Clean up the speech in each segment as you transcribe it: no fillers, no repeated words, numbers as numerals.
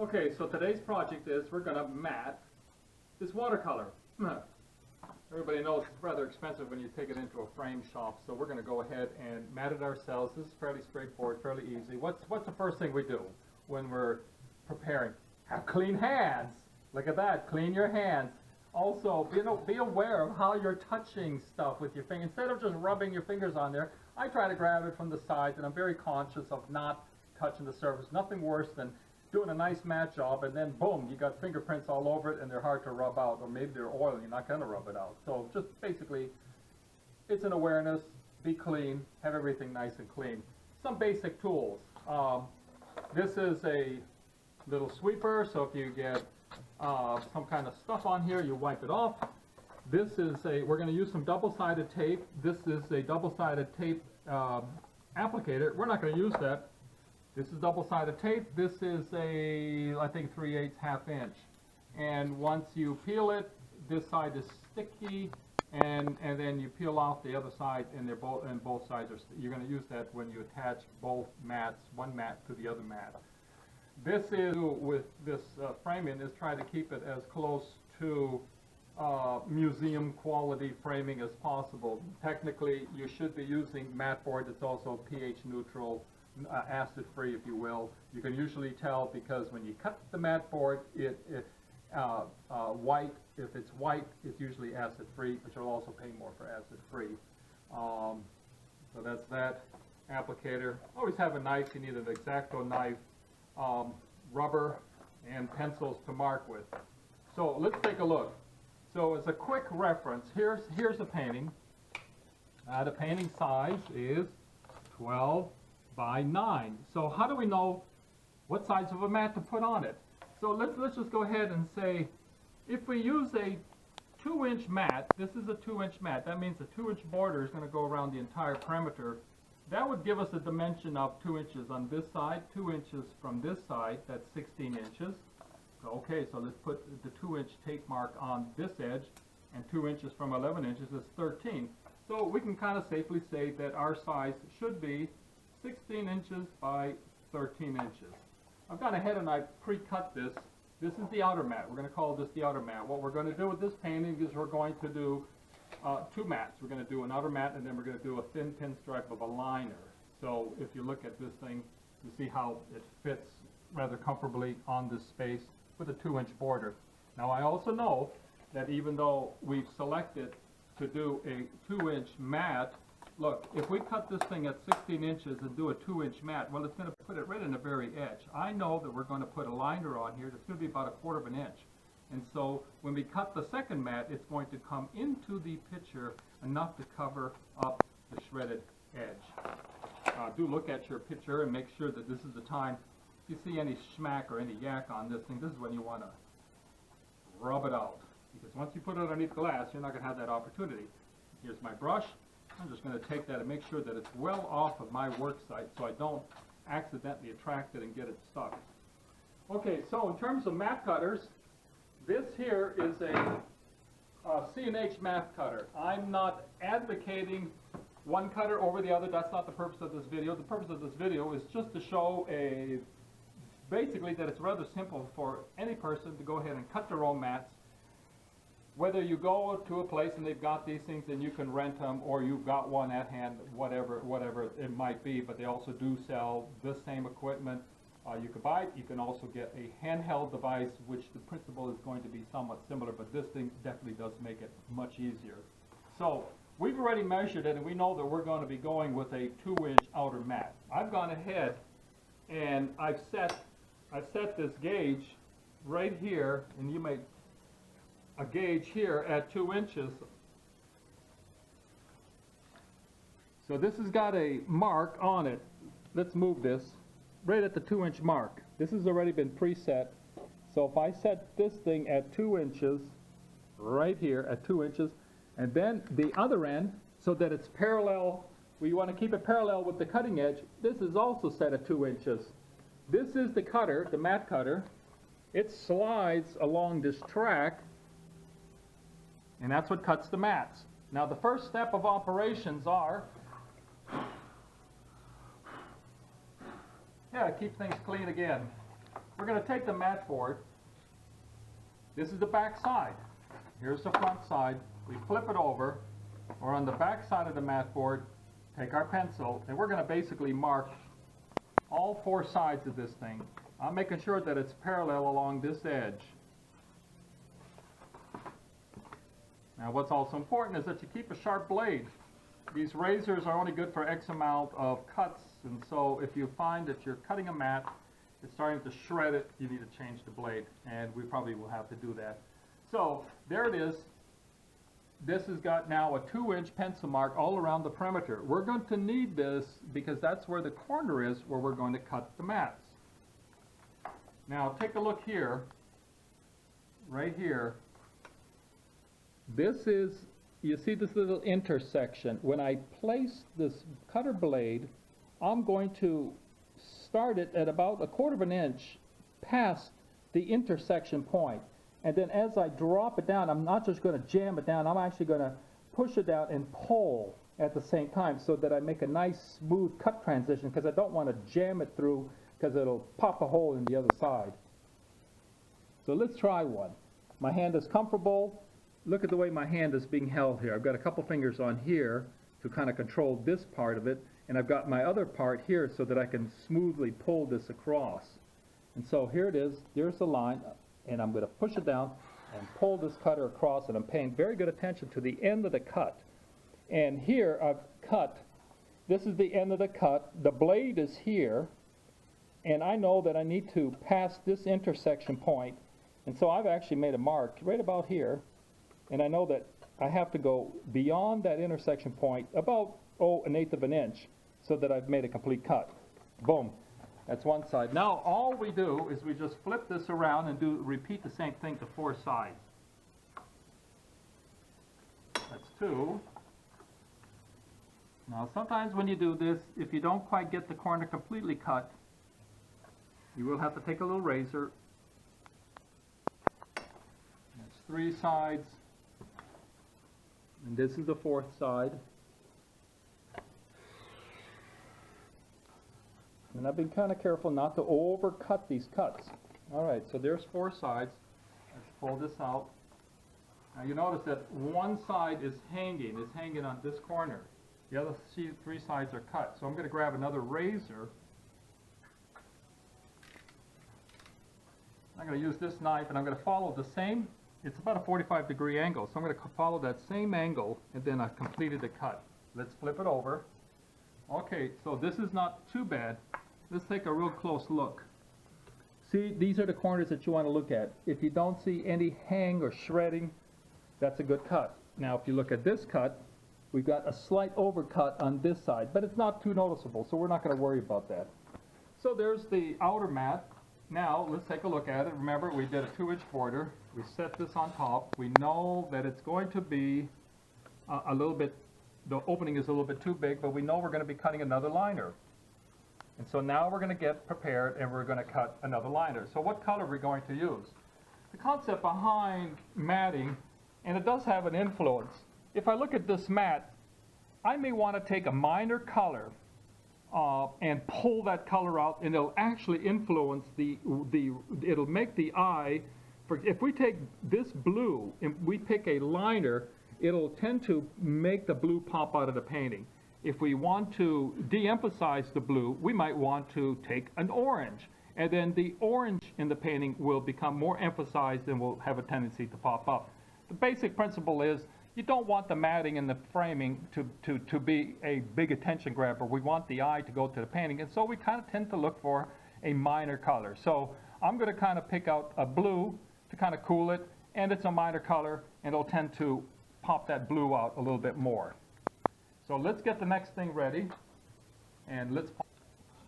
Okay, so today's project is we're going to mat this watercolor. Everybody knows it's rather expensive when you take it into a frame shop, so we're going to go ahead and mat it ourselves. This is fairly straightforward, fairly easy. What's the first thing we do when we're preparing? Have clean hands. Look at that, clean your hands. Also, be aware of how you're touching stuff with your finger. Instead of just rubbing your fingers on there, I try to grab it from the sides, and I'm very conscious of not touching the surface. Nothing worse than doing a nice mat job and then boom, you got fingerprints all over it and they're hard to rub out, or maybe they're oily, you're not going to rub it out. So just basically, it's an awareness, be clean, have everything nice and clean. Some basic tools. This is a little sweeper, so if you get some kind of stuff on here, you wipe it off. This is we're going to use some double-sided tape. This is a double-sided tape applicator. We're not going to use that. This is double-sided tape. This is I think 3/8 half inch. And once you peel it, this side is sticky, and then you peel off the other side, and both sides are. You're going to use that when you attach both mats, one mat to the other mat. This is with this framing is try to keep it as close to museum quality framing as possible. Technically, you should be using mat board. It's also pH neutral. Acid free, if you will. You can usually tell because when you cut the mat board, white, if it's white, it's usually acid free, but you'll also pay more for acid free. So that's that applicator. Always have a knife. You need an X-Acto knife, rubber, and pencils to mark with. So let's take a look. So as a quick reference, here's a painting. The painting size is 12 by 9. So how do we know what size of a mat to put on it? So let's just go ahead and say, if we use a 2-inch mat, this is a 2-inch mat, that means a 2-inch border is going to go around the entire perimeter. That would give us a dimension of 2 inches on this side, 2 inches from this side, that's 16 inches. Okay, so let's put the 2-inch tape mark on this edge, and 2 inches from 11 inches is 13. So we can kind of safely say that our size should be 16 inches by 13 inches. I've gone ahead and I pre-cut this. This is the outer mat. We're going to call this the outer mat. What we're going to do with this painting is we're going to do two mats. We're going to do an outer mat, and then we're going to do a thin pinstripe of a liner. So if you look at this thing, you see how it fits rather comfortably on this space with a 2-inch border. Now I also know that even though we've selected to do a 2-inch mat, look, if we cut this thing at 16 inches and do a 2-inch mat, well, it's going to put it right in the very edge. I know that we're going to put a liner on here that's going to be about 1/4 of an inch. And so when we cut the second mat, it's going to come into the picture enough to cover up the shredded edge. Do look at your picture and make sure that this is the time. If you see any schmack or any yak on this thing, this is when you want to rub it out. Because once you put it underneath glass, you're not going to have that opportunity. Here's my brush. I'm just going to take that and make sure that it's well off of my work site so I don't accidentally attract it and get it stuck. Okay, so in terms of mat cutters, this here is a C&H Mat Cutter. I'm not advocating one cutter over the other. That's not the purpose of this video. The purpose of this video is just to show basically that it's rather simple for any person to go ahead and cut their own mats. Whether you go to a place and they've got these things and you can rent them, or you've got one at hand, whatever it might be, but they also do sell this same equipment. You can buy it. You can also get a handheld device, which the principle is going to be somewhat similar, but this thing definitely does make it much easier. So we've already measured it, and we know that we're going to be going with a 2-inch outer mat. I've gone ahead and I've set this gauge right here, and you may a gauge here at 2 inches. So this has got a mark on it. Let's move this right at the 2-inch mark. This has already been preset. So if I set this thing at 2 inches, right here at 2 inches, and then the other end, so that it's parallel, we want to keep it parallel with the cutting edge, this is also set at 2 inches. This is the cutter, the mat cutter. It slides along this track, and that's what cuts the mats. Now the first step of operations are, keep things clean again. we're going to take the mat board. This is the back side. Here's the front side. We flip it over. Or on the back side of the mat board, take our pencil, and we're going to basically mark all four sides of this thing. I'm making sure that it's parallel along this edge. Now what's also important is that you keep a sharp blade. These razors are only good for X amount of cuts, and so if you find that you're cutting a mat, it's starting to shred it, you need to change the blade, and we probably will have to do that. So there it is. This has got now a 2-inch pencil mark all around the perimeter. We're going to need this because that's where the corner is where we're going to cut the mats. Now take a look here, right here. This is, you see this little intersection. When I place this cutter blade, I'm going to start it at about 1/4 of an inch past the intersection point. And then as I drop it down, I'm not just going to jam it down, I'm actually going to push it down and pull at the same time so that I make a nice smooth cut transition, because I don't want to jam it through because it'll pop a hole in the other side. So let's try one. My hand is comfortable. Look at the way my hand is being held here. I've got a couple fingers on here to kind of control this part of it, and I've got my other part here so that I can smoothly pull this across. And so here it is, there's the line, and I'm going to push it down and pull this cutter across, and I'm paying very good attention to the end of the cut. And here I've cut, this is the end of the cut, the blade is here, and I know that I need to pass this intersection point, and so I've actually made a mark right about here, and I know that I have to go beyond that intersection point about 1/8 of an inch so that I've made a complete cut. Boom. That's one side. Now all we do is we just flip this around and repeat the same thing to 4 sides. That's 2. Now sometimes when you do this, if you don't quite get the corner completely cut, you will have to take a little razor. That's 3 sides. And this is the 4th side. And I've been kind of careful not to overcut these cuts. All right, so there's 4 sides. Let's pull this out. Now you notice that one side is hanging on this corner. The other 3 sides are cut. So I'm going to grab another razor. I'm going to use this knife, and I'm going to follow the same, it's about a 45-degree angle. So I'm going to follow that same angle, and then I've completed the cut. Let's flip it over. Okay, so this is not too bad. Let's take a real close look. See, these are the corners that you want to look at. If you don't see any hang or shredding, that's a good cut. Now, if you look at this cut, we've got a slight overcut on this side, but it's not too noticeable, so we're not going to worry about that. So there's the outer mat. Now, let's take a look at it. Remember, we did a 2-inch border. We set this on top. We know that it's going to be a little bit, the opening is a little bit too big, but we know we're going to be cutting another liner. And so now we're going to get prepared, and we're going to cut another liner. So what color are we going to use? The concept behind matting, and it does have an influence. If I look at this mat, I may want to take a minor color and pull that color out, and it'll actually influence it'll make the eye, if we take this blue and we pick a liner, it'll tend to make the blue pop out of the painting. If we want to de-emphasize the blue, we might want to take an orange, and then the orange in the painting will become more emphasized and will have a tendency to pop up. The basic principle is you don't want the matting and the framing to be a big attention grabber. We want the eye to go to the painting, and so we kind of tend to look for a minor color. So I'm going to kind of pick out a blue to kind of cool it, and it's a minor color, and it'll tend to pop that blue out a little bit more. So let's get the next thing ready, and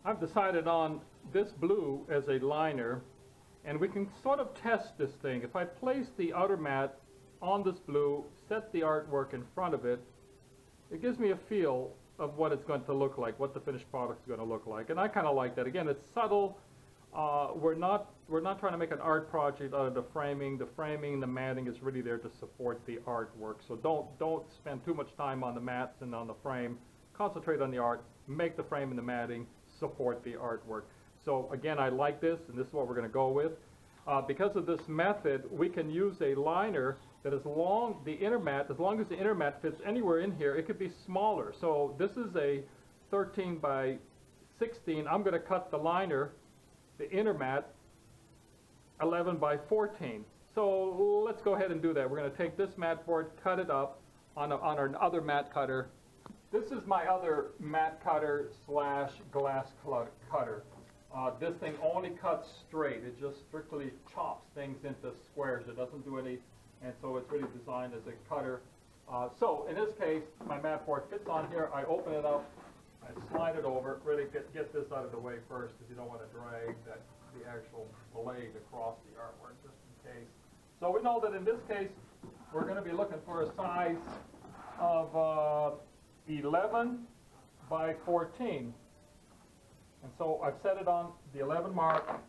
I've decided on this blue as a liner, and we can sort of test this thing. If I place the outer mat on this blue, set the artwork in front of it, it gives me a feel of what it's going to look like, what the finished product is going to look like, and I kind of like that. Again, it's subtle. We're not trying to make an art project out of the framing. The framing, the matting is really there to support the artwork. So don't spend too much time on the mats and on the frame. Concentrate on the art. Make the frame and the matting support the artwork. So again, I like this, and this is what we're going to go with. Because of this method, we can use a liner that as long as the inner mat fits anywhere in here, it could be smaller. So this is a 13 by 16. I'm going to cut the liner, the inner mat, 11 by 14. So let's go ahead and do that. We're going to take this mat board, cut it up on our other mat cutter. This is my other mat cutter slash glass cutter. This thing only cuts straight. It just strictly chops things into squares. It doesn't do any, and so it's really designed as a cutter. So in this case, my mat board fits on here. I open it up, I slide it over. Really get this out of the way first, because you don't want to drag the actual blade across the artwork, just in case. So we know that in this case, we're going to be looking for a size of 11 by 14. And so I've set it on the 11 mark.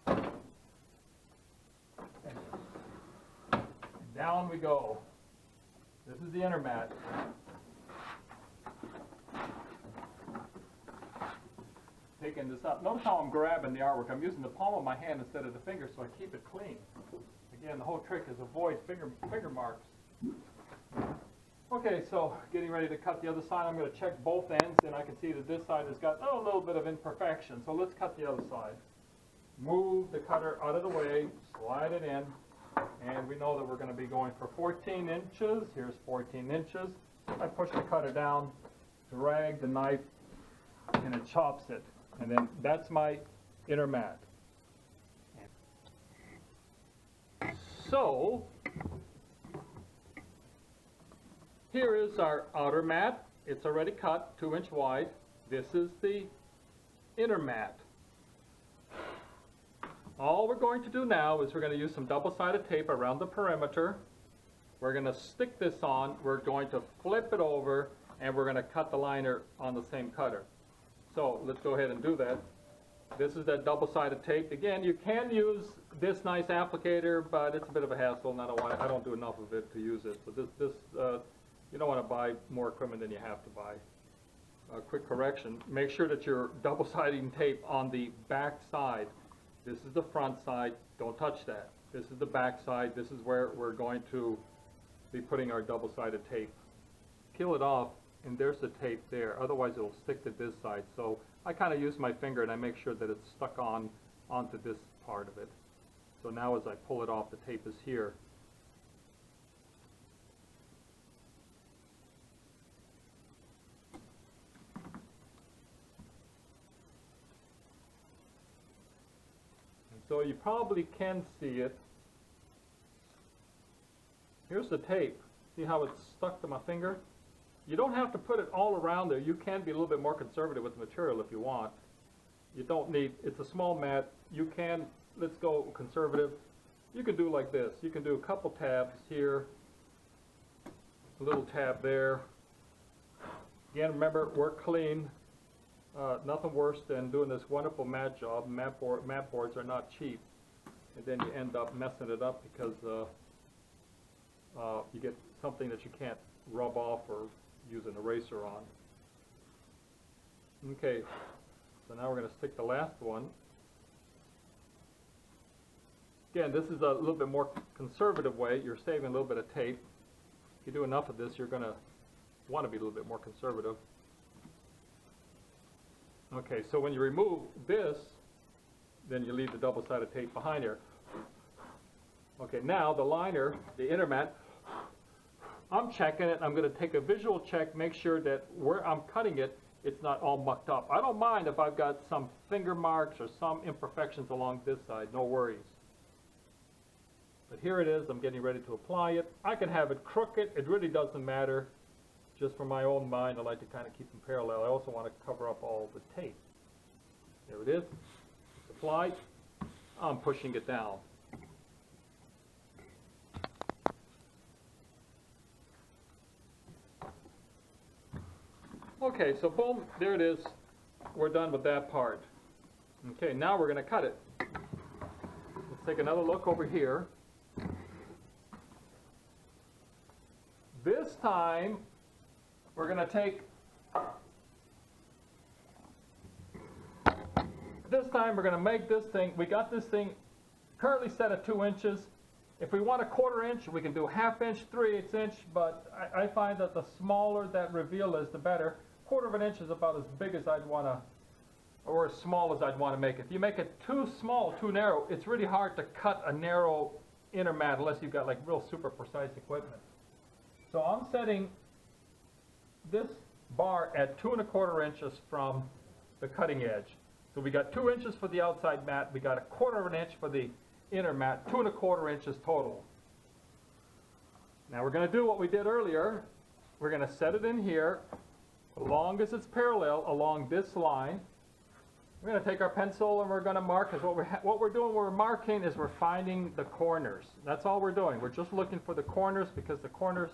And down we go. This is the inner mat. Taking this up. Notice how I'm grabbing the artwork. I'm using the palm of my hand instead of the finger, so I keep it clean. Again, the whole trick is avoid finger marks. Okay, so getting ready to cut the other side. I'm going to check both ends, and I can see that this side has got a little bit of imperfection. So let's cut the other side. Move the cutter out of the way, slide it in, and we know that we're going to be going for 14 inches. Here's 14 inches. I push the cutter down, drag the knife, and it chops it. And then that's my inner mat. So here is our outer mat. It's already cut, 2 inch wide. This is the inner mat. All we're going to do now is we're going to use some double-sided tape around the perimeter. We're going to stick this on. We're going to flip it over, and we're going to cut the liner on the same cutter. So let's go ahead and do that. This is that double-sided tape. Again, you can use this nice applicator, but it's a bit of a hassle, and I don't do enough of it to use it. So you don't want to buy more equipment than you have to buy. Quick correction, make sure that you're double-siding tape on the back side. This is the front side, don't touch that. This is the back side, this is where we're going to be putting our double-sided tape. Peel it off, and there's the tape there, otherwise it'll stick to this side. So I kind of use my finger and I make sure that it's stuck onto this part of it. So now as I pull it off, the tape is here. So you probably can see it. Here's the tape. See how it's stuck to my finger? You don't have to put it all around there. You can be a little bit more conservative with the material if you want. You don't need, it's a small mat. You can, let's go conservative. You can do like this. You can do a couple tabs here, a little tab there. Again, remember, work clean. Nothing worse than doing this wonderful mat job. Mat boards are not cheap, and then you end up messing it up because you get something that you can't rub off or use an eraser on. Okay, so now we're going to stick the last one. Again, this is a little bit more conservative way. You're saving a little bit of tape. If you do enough of this, you're going to want to be a little bit more conservative. Okay, so when you remove this, then you leave the double-sided tape behind here. Okay, now the liner, the inner mat, I'm checking it. I'm going to take a visual check, make sure that where I'm cutting it, it's not all mucked up. I don't mind if I've got some finger marks or some imperfections along this side, no worries. But here it is, I'm getting ready to apply it. I can have it crooked, it really doesn't matter. Just for my own mind, I like to kind of keep them parallel. I also want to cover up all the tape. There it is. It's applied. I'm pushing it down. Okay, so boom, there it is. We're done with that part. Okay, now we're going to cut it. Let's take another look over here. This time, we're going to take this time we're going to make this thing, we got this thing currently set at 2 inches. If we want a 1/4 inch, we can do 1/2 inch, 3/8 inch, but I find that the smaller that reveal is, the better. 1/4 inch is about as big as I'd want to, or as small as I'd want to make it. If you make it too small, too narrow, it's really hard to cut a narrow inner mat unless you've got like real super precise equipment. So I'm setting this bar at 2 1/4 inches from the cutting edge. So we got 2 inches for the outside mat, we got a 1/4 inch for the inner mat, 2 1/4 inches total. Now we're going to do what we did earlier. We're going to set it in here as long as it's parallel along this line. We're going to take our pencil and we're going to mark, because what we're doing, we're marking is we're finding the corners. That's all we're doing. We're just looking for the corners, because the corners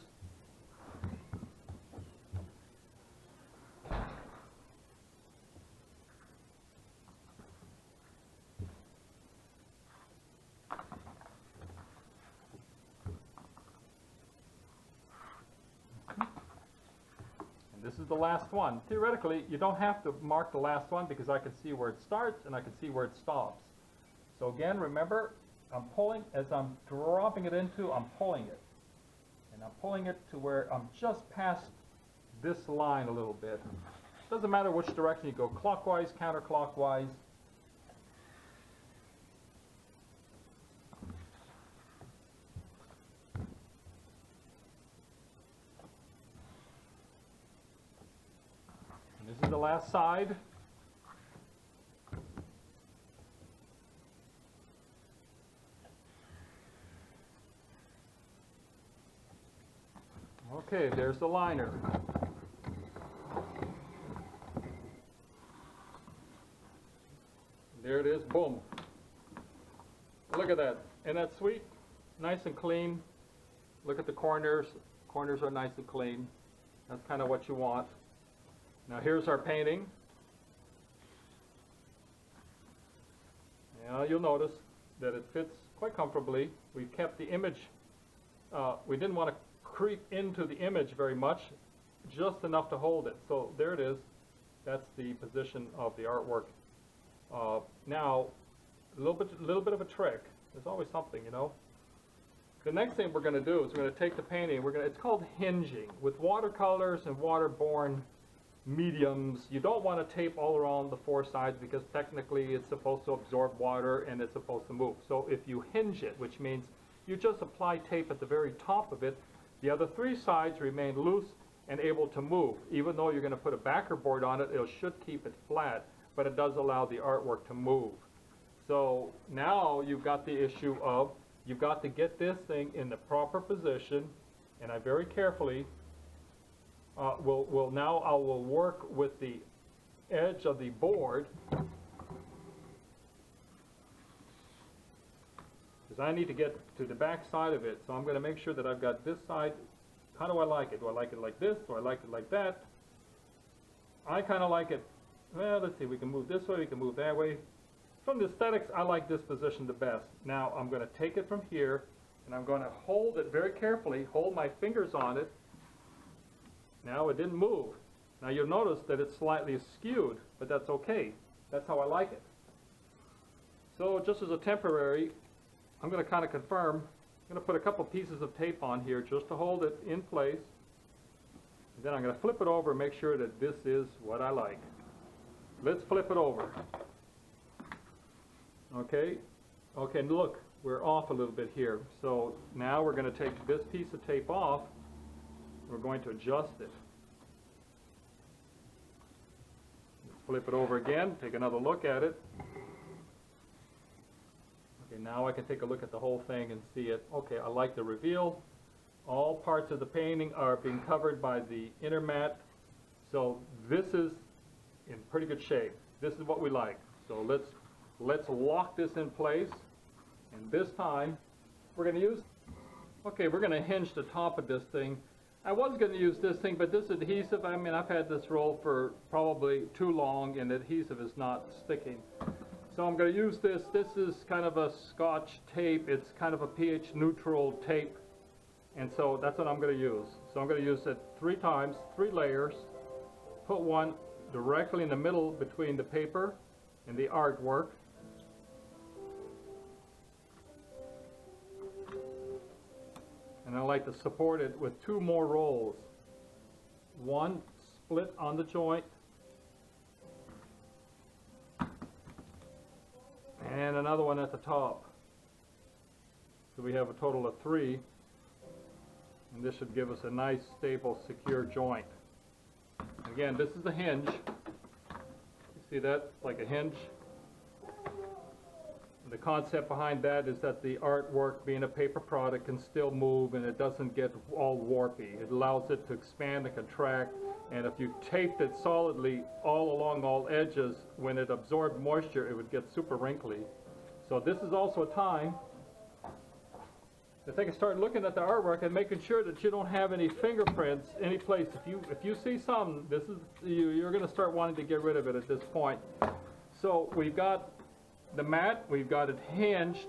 this is the last one. Theoretically, you don't have to mark the last one because I can see where it starts and I can see where it stops. So again, remember, I'm pulling, as I'm dropping it into, I'm pulling it. And I'm pulling it to where I'm just past this line a little bit. Doesn't matter which direction you go, clockwise, counterclockwise. This is the last side. Okay, there's the liner. There it is, boom. Look at that. Isn't that sweet? Nice and clean. Look at the corners. Corners are nice and clean. That's kind of what you want. Now here's our painting. Now you'll notice that it fits quite comfortably. We kept the image, we didn't want to creep into the image very much, just enough to hold it. So there it is. That's the position of the artwork. Now, a little bit of a trick. There's always something, you know. The next thing we're going to do is we're going to take the painting. It's called hinging. With watercolors and waterborne mediums, you don't want to tape all around the 4 sides because technically it's supposed to absorb water and it's supposed to move. So if you hinge it, which means you just apply tape at the very top of it, the other 3 sides remain loose and able to move. Even though you're going to put a backer board on it, it should keep it flat, but it does allow the artwork to move. So now you've got the issue of, you've got to get this thing in the proper position, and I very carefully I will work with the edge of the board, because I need to get to the back side of it. So I'm going to make sure that I've got this side. How do I like it? Do I like it like this? Do I like it like that? I kind of like it, well, let's see, we can move this way, we can move that way. From the aesthetics, I like this position the best. Now I'm going to take it from here, and I'm going to hold it very carefully, hold my fingers on it. Now it didn't move. Now you'll notice that it's slightly skewed, but that's okay. That's how I like it. So just as a temporary, I'm going to kind of confirm. I'm going to put a couple pieces of tape on here just to hold it in place. And then I'm going to flip it over and make sure that this is what I like. Let's flip it over. Okay. Okay, and look, we're off a little bit here. So now we're going to take this piece of tape off. We're going to adjust it. Let's flip it over again, take another look at it. Okay, now I can take a look at the whole thing and see it. Okay, I like the reveal. All parts of the painting are being covered by the inner mat. So this is in pretty good shape. This is what we like. So let's lock this in place. And this time we're going to use, okay, we're going to hinge the top of this thing. I was going to use this thing, but this adhesive, I mean, I've had this roll for probably too long, and the adhesive is not sticking. So I'm going to use this. This is kind of a Scotch tape. It's kind of a pH neutral tape, and so that's what I'm going to use. So I'm going to use it 3 times, 3 layers, put one directly in the middle between the paper, in the artwork. And I like to support it with 2 more rolls. One split on the joint, and another one at the top. So we have a total of 3, and this should give us a nice, stable, secure joint. Again, this is the hinge. You see that? It's like a hinge. The concept behind that is that the artwork, being a paper product, can still move and it doesn't get all warpy. It allows it to expand and contract, and if you taped it solidly all along all edges, when it absorbed moisture, it would get super wrinkly. So this is also a time to take a start looking at the artwork and making sure that you don't have any fingerprints any place. If you see some, this is you're going to start wanting to get rid of it at this point. So we've got the mat, we've got it hinged.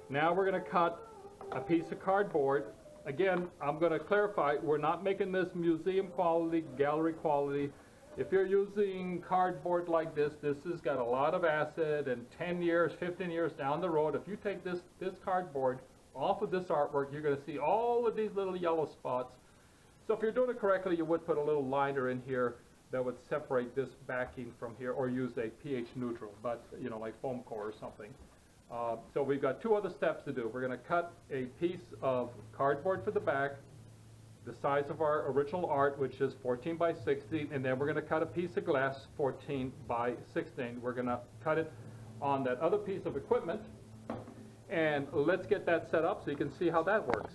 Now we're going to cut a piece of cardboard. Again, I'm going to clarify, we're not making this museum quality, gallery quality. If you're using cardboard like this, this has got a lot of acid, and 10 years, 15 years down the road, if you take this cardboard off of this artwork, you're going to see all of these little yellow spots. So if you're doing it correctly, you would put a little liner in here that would separate this backing from here, or use a pH neutral, but you know, like foam core or something. So we've got 2 other steps to do. We're going to cut a piece of cardboard for the back, the size of our original art, which is 14 by 16, and then we're going to cut a piece of glass 14 by 16. We're going to cut it on that other piece of equipment, and let's get that set up so you can see how that works.